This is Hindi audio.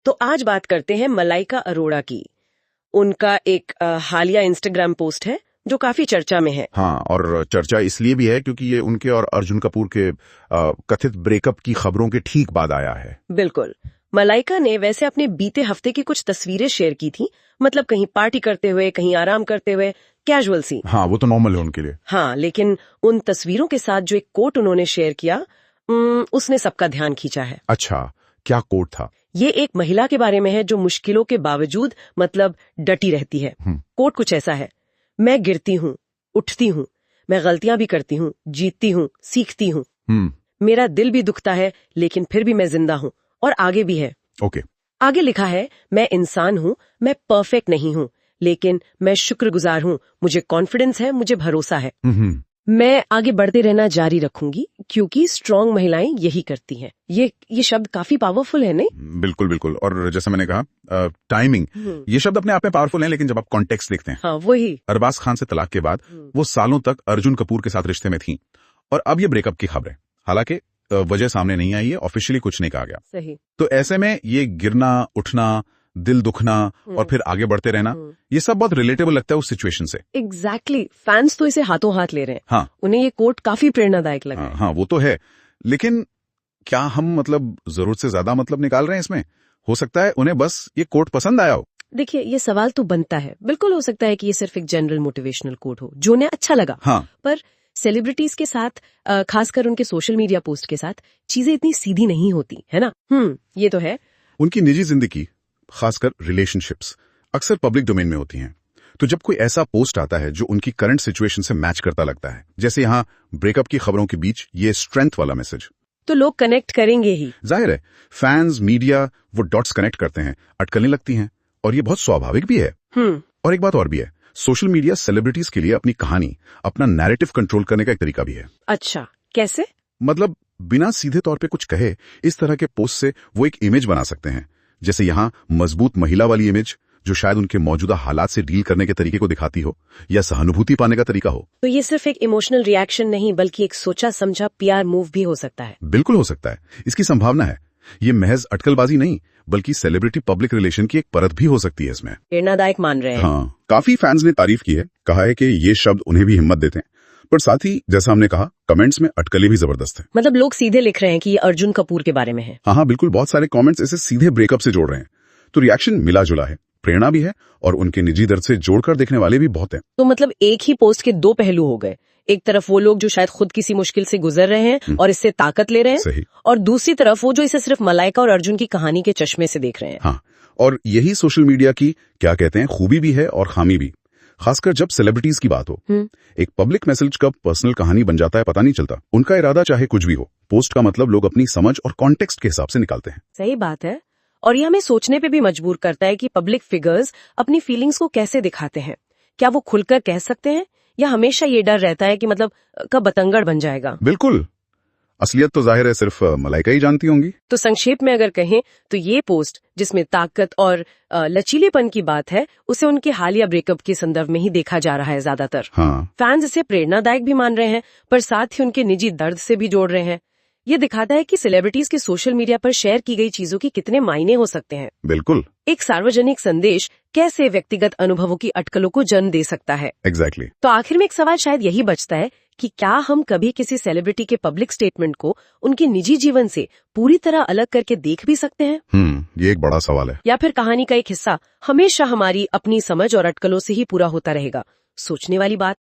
तो आज बात करते हैं मलाइका अरोड़ा की। उनका एक हालिया इंस्टाग्राम पोस्ट है जो काफी चर्चा में है। हाँ, और चर्चा इसलिए भी है क्योंकि ये उनके और अर्जुन कपूर के कथित ब्रेकअप की खबरों के ठीक बाद आया है। बिल्कुल। मलाइका ने वैसे अपने बीते हफ्ते की कुछ तस्वीरें शेयर की थी, मतलब कहीं पार्टी करते हुए, कहीं आराम करते हुए, कैजुअल सी। हाँ, वो तो नॉर्मल है उनके लिए। हाँ, लेकिन उन तस्वीरों के साथ जो एक कोट उन्होंने शेयर किया, उसने सबका ध्यान खींचा है। अच्छा, क्या कोट था? ये एक महिला के बारे में है जो मुश्किलों के बावजूद मतलब डटी रहती है। कोट कुछ ऐसा है: मैं गिरती हूँ, उठती हूँ, मैं गलतियां भी करती हूँ, जीतती हूँ, सीखती हूँ, मेरा दिल भी दुखता है, लेकिन फिर भी मैं जिंदा हूँ, और आगे भी है। ओके। आगे लिखा है, मैं इंसान हूँ, मैं परफेक्ट नहीं हूँ, लेकिन मैं शुक्रगुजार हूँ, मुझे कॉन्फिडेंस है, मुझे भरोसा है, मैं आगे बढ़ते रहना जारी रखूंगी, क्योंकि स्ट्रांग महिलाएं यही करती हैं। ये शब्द काफी पावरफुल है, नहीं? बिल्कुल बिल्कुल। और जैसे मैंने कहा, टाइमिंग, ये शब्द अपने आप में पावरफुल है, लेकिन जब आप कॉन्टेक्स्ट देखते हैं। हाँ, वही। अरबाज खान से तलाक के बाद वो सालों तक अर्जुन कपूर के साथ रिश्ते में थी, और अब ये ब्रेकअप की खबरें, हालांकि वजह सामने नहीं आई है, ऑफिशियली कुछ नहीं कहा गया। सही। तो ऐसे में ये गिरना, उठना, दिल दुखना और फिर आगे बढ़ते रहना, ये सब बहुत रिलेटेबल लगता है उस सिचुएशन से। एग्जैक्टली। फैंस तो इसे हाथों हाथ ले रहे हैं। हाँ, उन्हें ये कोट काफी प्रेरणादायक लगा। हाँ, वो तो है, लेकिन क्या हम मतलब जरूरत से ज्यादा मतलब निकाल रहे हैं इसमें? हो सकता है उन्हें बस ये कोट पसंद आया हो। देखिए, ये सवाल तो बनता है। बिल्कुल हो सकता है कि ये सिर्फ एक जनरल मोटिवेशनल कोट हो जो उन्हें अच्छा लगा। हाँ। पर सेलिब्रिटीज के साथ, खासकर उनके सोशल मीडिया पोस्ट के साथ, चीजें इतनी सीधी नहीं होती, है ना? ये तो है। उनकी निजी जिंदगी, खासकर रिलेशनशिप्स, अक्सर पब्लिक डोमेन में होती हैं। तो जब कोई ऐसा पोस्ट आता है जो उनकी करंट सिचुएशन से मैच करता लगता है, जैसे यहाँ ब्रेकअप की खबरों के बीच ये स्ट्रेंथ वाला मैसेज, तो लोग कनेक्ट करेंगे ही। जाहिर है, फैंस, मीडिया वो डॉट्स कनेक्ट करते हैं, अटकलने लगती हैं, और ये बहुत स्वाभाविक भी है। और एक बात और भी है, सोशल मीडिया सेलिब्रिटीज के लिए अपनी कहानी, अपना नैरेटिव कंट्रोल करने का एक तरीका भी है। अच्छा, कैसे? मतलब बिना सीधे तौर पे कुछ कहे, इस तरह के पोस्ट से वो एक इमेज बना सकते हैं। जैसे यहाँ मजबूत महिला वाली इमेज, जो शायद उनके मौजूदा हालात से डील करने के तरीके को दिखाती हो, या सहानुभूति पाने का तरीका हो। तो ये सिर्फ एक इमोशनल रिएक्शन नहीं, बल्कि एक सोचा समझा पीआर मूव भी हो सकता है। बिल्कुल हो सकता है, इसकी संभावना है। ये महज अटकलबाजी नहीं, बल्कि सेलिब्रिटी पब्लिक रिलेशन की एक परत भी हो सकती है इसमें। प्रेरणादायक मान रहे हैं। हाँ, काफी फैंस ने तारीफ की है, कहा है कि ये शब्द उन्हें भी हिम्मत देते हैं, पर साथ ही जैसा हमने कहा, कमेंट्स में अटकलें भी जबरदस्त है। मतलब लोग सीधे लिख रहे हैं कि ये अर्जुन कपूर के बारे में है। हाँ, बिल्कुल, बहुत सारे कमेंट्स इसे सीधे ब्रेकअप से जोड़ रहे हैं। तो रिएक्शन मिला जुला है, प्रेरणा भी है, और उनके निजी दर्द से जोड़कर देखने वाले भी बहुत हैं। तो मतलब एक ही पोस्ट के दो पहलू हो गए। एक तरफ वो लोग जो शायद खुद किसी मुश्किल से गुजर रहे हैं और इससे ताकत ले रहे हैं। सही। और दूसरी तरफ वो जो इसे सिर्फ मलाइका और अर्जुन की कहानी के चश्मे से देख रहे हैं। हाँ, और यही सोशल मीडिया की, क्या कहते हैं, खूबी भी है और खामी भी, खासकर जब सेलिब्रिटीज की बात हो। एक पब्लिक मैसेज कब पर्सनल कहानी बन जाता है पता नहीं चलता। उनका इरादा चाहे कुछ भी हो, पोस्ट का मतलब लोग अपनी समझ और कॉन्टेक्स्ट के हिसाब से निकालते हैं। सही बात है। और ये हमें सोचने पे भी मजबूर करता है कि पब्लिक फिगर्स अपनी फीलिंग्स को कैसे दिखाते हैं। क्या वो खुलकर कह सकते हैं, या हमेशा ये डर रहता है कि मतलब कब बतंगड़ बन जाएगा? बिल्कुल, असलियत तो जाहिर है सिर्फ मलाइका ही जानती होंगी। तो संक्षेप में अगर कहें तो ये पोस्ट, जिसमें ताकत और लचीलेपन की बात है, उसे उनके हालिया ब्रेकअप के संदर्भ में ही देखा जा रहा है ज्यादातर। हाँ। फैंस इसे प्रेरणादायक भी मान रहे हैं, पर साथ ही उनके निजी दर्द से भी जोड़ रहे हैं। ये दिखाता है कि सेलिब्रिटीज के सोशल मीडिया पर शेयर की गई चीजों की कितने मायने हो सकते हैं। बिल्कुल। एक सार्वजनिक संदेश कैसे व्यक्तिगत अनुभवों की अटकलों को जन्म दे सकता है। एग्जैक्टली। तो आखिर में एक सवाल शायद यही बचता है कि क्या हम कभी किसी सेलिब्रिटी के पब्लिक स्टेटमेंट को उनके निजी जीवन से पूरी तरह अलग करके देख भी सकते हैं? ये एक बड़ा सवाल है। या फिर कहानी का एक हिस्सा हमेशा हमारी अपनी समझ और अटकलों से ही पूरा होता रहेगा? सोचने वाली बात।